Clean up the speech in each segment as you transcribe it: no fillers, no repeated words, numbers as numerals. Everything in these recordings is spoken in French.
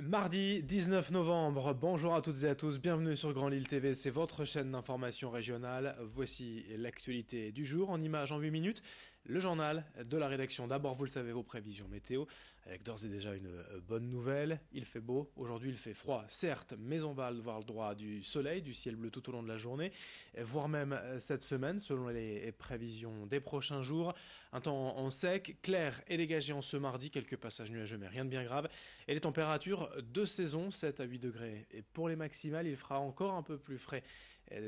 Mardi 19 novembre, bonjour à toutes et à tous, bienvenue sur Grand Lille TV, c'est votre chaîne d'information régionale. Voici l'actualité du jour en images en 8 minutes. Le journal de la rédaction. D'abord, vous le savez, vos prévisions météo, avec d'ores et déjà une bonne nouvelle. Il fait beau, aujourd'hui il fait froid, certes, mais on va avoir le droit du soleil, du ciel bleu tout au long de la journée, voire même cette semaine, selon les prévisions des prochains jours. Un temps en sec, clair et dégagé en ce mardi, quelques passages nuageux, mais rien de bien grave. Et les températures de saison, 7 à 8 degrés. Et pour les maximales, il fera encore un peu plus frais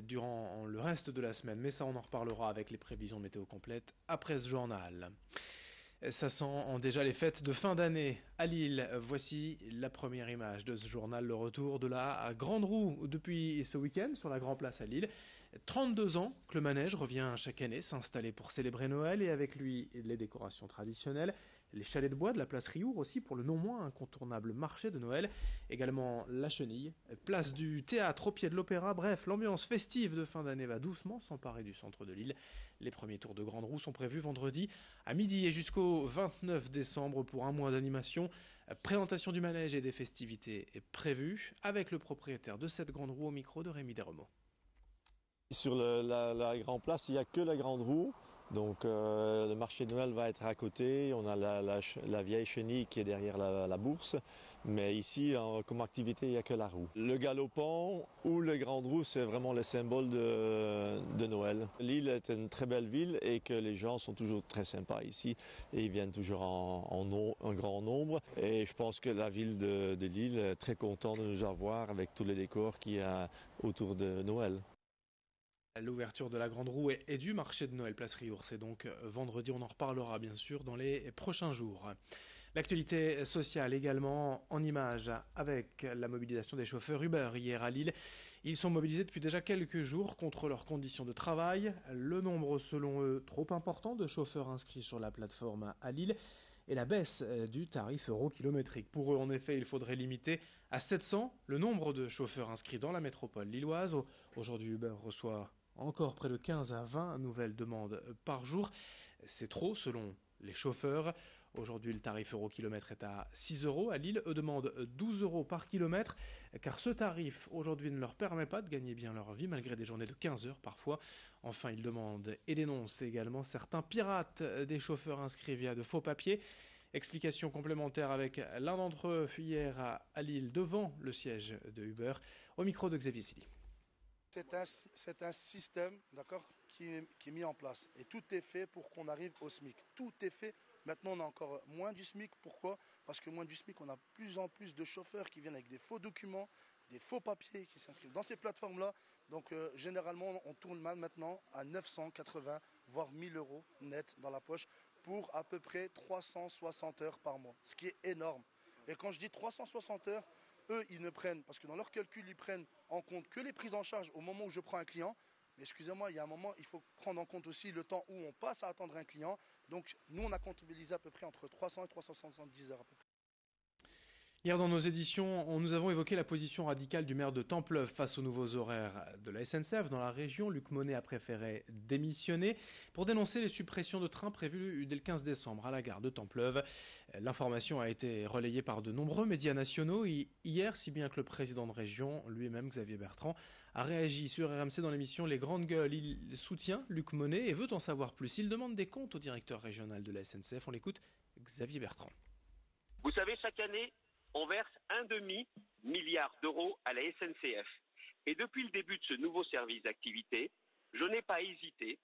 durant le reste de la semaine. Mais ça, on en reparlera avec les prévisions météo complètes après ce journal. Ça sent déjà les fêtes de fin d'année à Lille. Voici la première image de ce journal, le retour de la Grande Roue depuis ce week-end sur la Grand Place à Lille. 32 ans que le manège revient chaque année s'installer pour célébrer Noël et avec lui les décorations traditionnelles, les chalets de bois de la place Riour aussi pour le non moins incontournable marché de Noël, également la Chenille, place du théâtre au pied de l'opéra, bref, l'ambiance festive de fin d'année va doucement s'emparer du centre de Lille. Les premiers tours de Grande Roue sont prévus vendredi à midi et jusqu'au 29 décembre pour un mois d'animation. Présentation du manège et des festivités est prévue avec le propriétaire de cette Grande Roue au micro de Rémi Desremeaux. Sur la Grande Place, il n'y a que la Grande Roue. Donc le marché de Noël va être à côté. On a la vieille chenille qui est derrière la bourse. Mais ici, comme activité, il n'y a que la roue. Le galopant ou le Grande Roue, c'est vraiment le symbole de Noël. Lille est une très belle ville et que les gens sont toujours très sympas ici. Et ils viennent toujours en grand nombre. Et je pense que la ville de Lille est très contente de nous avoir avec tous les décors qu'il y a autour de Noël. L'ouverture de la Grande Roue et du marché de Noël Place Riour, c'est donc vendredi, on en reparlera bien sûr dans les prochains jours. L'actualité sociale également en images avec la mobilisation des chauffeurs Uber hier à Lille. Ils sont mobilisés depuis déjà quelques jours contre leurs conditions de travail. Le nombre selon eux trop important de chauffeurs inscrits sur la plateforme à Lille et la baisse du tarif euro-kilométrique. Pour eux, en effet, il faudrait limiter à 700 le nombre de chauffeurs inscrits dans la métropole lilloise. Aujourd'hui, Uber reçoit encore près de 15 à 20 nouvelles demandes par jour. C'est trop selon les chauffeurs. Aujourd'hui, le tarif euro-kilomètre est à 6 euros. À Lille, eux demandent 12 euros par kilomètre, car ce tarif aujourd'hui ne leur permet pas de gagner bien leur vie, malgré des journées de 15 heures parfois. Enfin, ils demandent et dénoncent également certains pirates des chauffeurs inscrits via de faux papiers. Explication complémentaire avec l'un d'entre eux hier à Lille, devant le siège de Uber, au micro de Xavier Silly. C'est un système, d'accord, qui est mis en place. Et tout est fait pour qu'on arrive au SMIC. Tout est fait. Maintenant, on a encore moins du SMIC. Pourquoi? Parce que moins du SMIC, on a plus en plus de chauffeurs qui viennent avec des faux documents, des faux papiers qui s'inscrivent dans ces plateformes-là. Donc, généralement, on tourne maintenant à 980, voire 1000 euros net dans la poche pour à peu près 360 heures par mois. Ce qui est énorme. Et quand je dis 360 heures, eux, ils ne prennent, parce que dans leur calcul, ils prennent en compte que les prises en charge au moment où je prends un client. Mais excusez-moi, il y a un moment, il faut prendre en compte aussi le temps où on passe à attendre un client. Donc, nous, on a comptabilisé à peu près entre 300 et 370 heures à peu près. Hier dans nos éditions, nous avons évoqué la position radicale du maire de Templeuve face aux nouveaux horaires de la SNCF dans la région. Luc Monet a préféré démissionner pour dénoncer les suppressions de trains prévues dès le 15 décembre à la gare de Templeuve. L'information a été relayée par de nombreux médias nationaux hier, si bien que le président de région, lui-même Xavier Bertrand, a réagi sur RMC dans l'émission Les Grandes Gueules. Il soutient Luc Monet et veut en savoir plus. Il demande des comptes au directeur régional de la SNCF. On l'écoute, Xavier Bertrand. Vous savez, chaque année, on verse 1,5 milliard d'euros à la SNCF. Et depuis le début de ce nouveau service d'activité, je n'ai pas hésité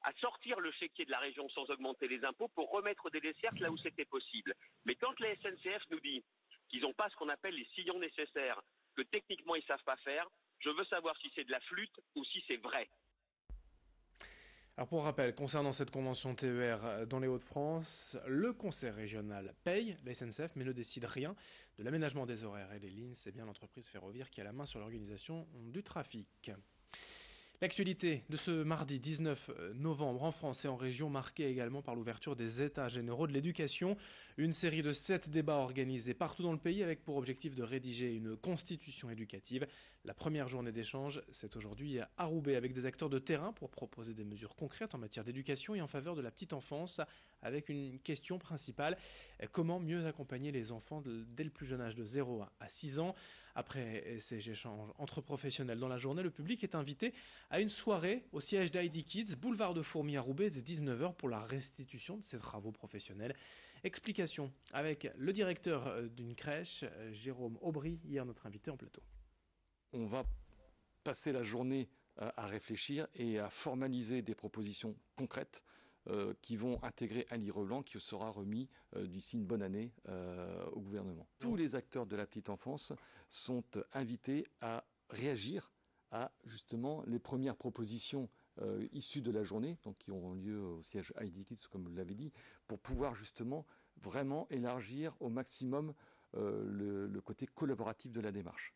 à sortir le chéquier de la région sans augmenter les impôts pour remettre des dessertes là où c'était possible. Mais quand la SNCF nous dit qu'ils n'ont pas ce qu'on appelle les sillons nécessaires, que techniquement ils ne savent pas faire, je veux savoir si c'est de la flûte ou si c'est vrai. Alors pour rappel, concernant cette convention TER dans les Hauts-de-France, le conseil régional paye la SNCF mais ne décide rien de l'aménagement des horaires et des lignes. C'est bien l'entreprise ferroviaire qui a la main sur l'organisation du trafic. L'actualité de ce mardi 19 novembre en France et en région marquée également par l'ouverture des États généraux de l'éducation. Une série de 7 débats organisés partout dans le pays avec pour objectif de rédiger une constitution éducative. La première journée d'échange, c'est aujourd'hui à Roubaix avec des acteurs de terrain pour proposer des mesures concrètes en matière d'éducation et en faveur de la petite enfance avec une question principale. Comment mieux accompagner les enfants dès le plus jeune âge de 0 à 6 ans? Après ces échanges entre professionnels dans la journée, le public est invité à une soirée au siège d'ID Kids, boulevard de Fourmi à Roubaix, dès 19h pour la restitution de ces travaux professionnels. Explication avec le directeur d'une crèche, Jérôme Aubry, hier notre invité en plateau. On va passer la journée à réfléchir et à formaliser des propositions concrètes qui vont intégrer un livre blanc qui sera remis d'ici une bonne année au gouvernement. Tous les acteurs de la petite enfance sont invités à réagir à justement les premières propositions issues de la journée, donc qui auront lieu au siège ID Kids, comme vous l'avez dit, pour pouvoir justement vraiment élargir au maximum le côté collaboratif de la démarche.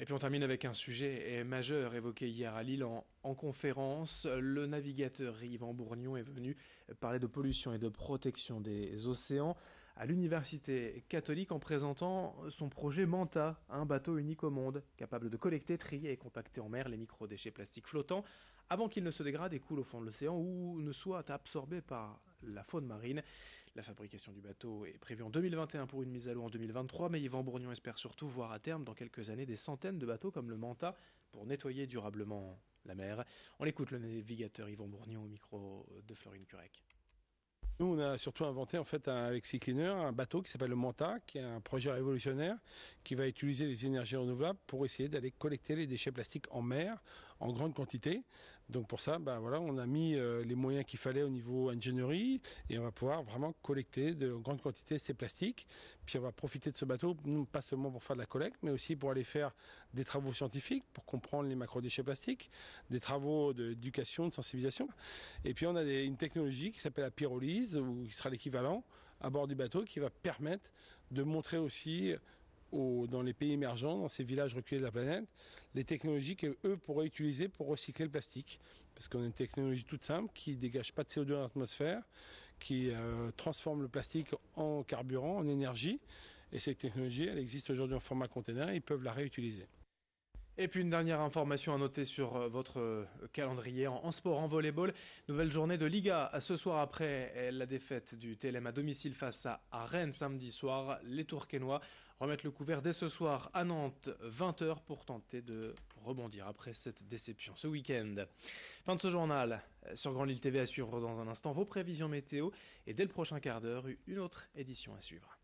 Et puis on termine avec un sujet majeur évoqué hier à Lille en conférence. Le navigateur Yvan Bourgnon est venu parler de pollution et de protection des océans à l'université catholique en présentant son projet Manta, un bateau unique au monde, capable de collecter, trier et compacter en mer les microdéchets plastiques flottants avant qu'ils ne se dégradent et coulent au fond de l'océan ou ne soient absorbés par la faune marine. La fabrication du bateau est prévue en 2021 pour une mise à l'eau en 2023, mais Yvan Bourgnon espère surtout voir à terme, dans quelques années, des centaines de bateaux comme le Manta pour nettoyer durablement la mer. On écoute le navigateur Yvan Bourgnon au micro de Florine Curec. Nous, on a surtout inventé en fait avec Sea Cleaner un bateau qui s'appelle le Manta, qui est un projet révolutionnaire qui va utiliser les énergies renouvelables pour essayer d'aller collecter les déchets plastiques en mer en grande quantité. Donc pour ça, on a mis les moyens qu'il fallait au niveau ingénierie et on va pouvoir vraiment collecter de grande quantité ces plastiques. Puis on va profiter de ce bateau, non pas seulement pour faire de la collecte, mais aussi pour aller faire des travaux scientifiques pour comprendre les macrodéchets plastiques, des travaux d'éducation, de sensibilisation. Et puis on a une technologie qui s'appelle la pyrolyse, ou qui sera l'équivalent à bord du bateau, qui va permettre de montrer aussi dans les pays émergents, dans ces villages reculés de la planète, les technologies qu'eux pourraient utiliser pour recycler le plastique. Parce qu'on a une technologie toute simple qui ne dégage pas de CO2 dans l'atmosphère, qui transforme le plastique en carburant, en énergie. Et cette technologie, elle existe aujourd'hui en format container et ils peuvent la réutiliser. Et puis une dernière information à noter sur votre calendrier en sport, en volleyball. Nouvelle journée de Liga ce soir après la défaite du TLM à domicile face à Rennes samedi soir. Les Tourquenois remettent le couvert dès ce soir à Nantes, 20h, pour tenter de rebondir après cette déception ce week-end. Fin de ce journal sur Grand Lille TV, à suivre dans un instant vos prévisions météo et dès le prochain quart d'heure, une autre édition à suivre.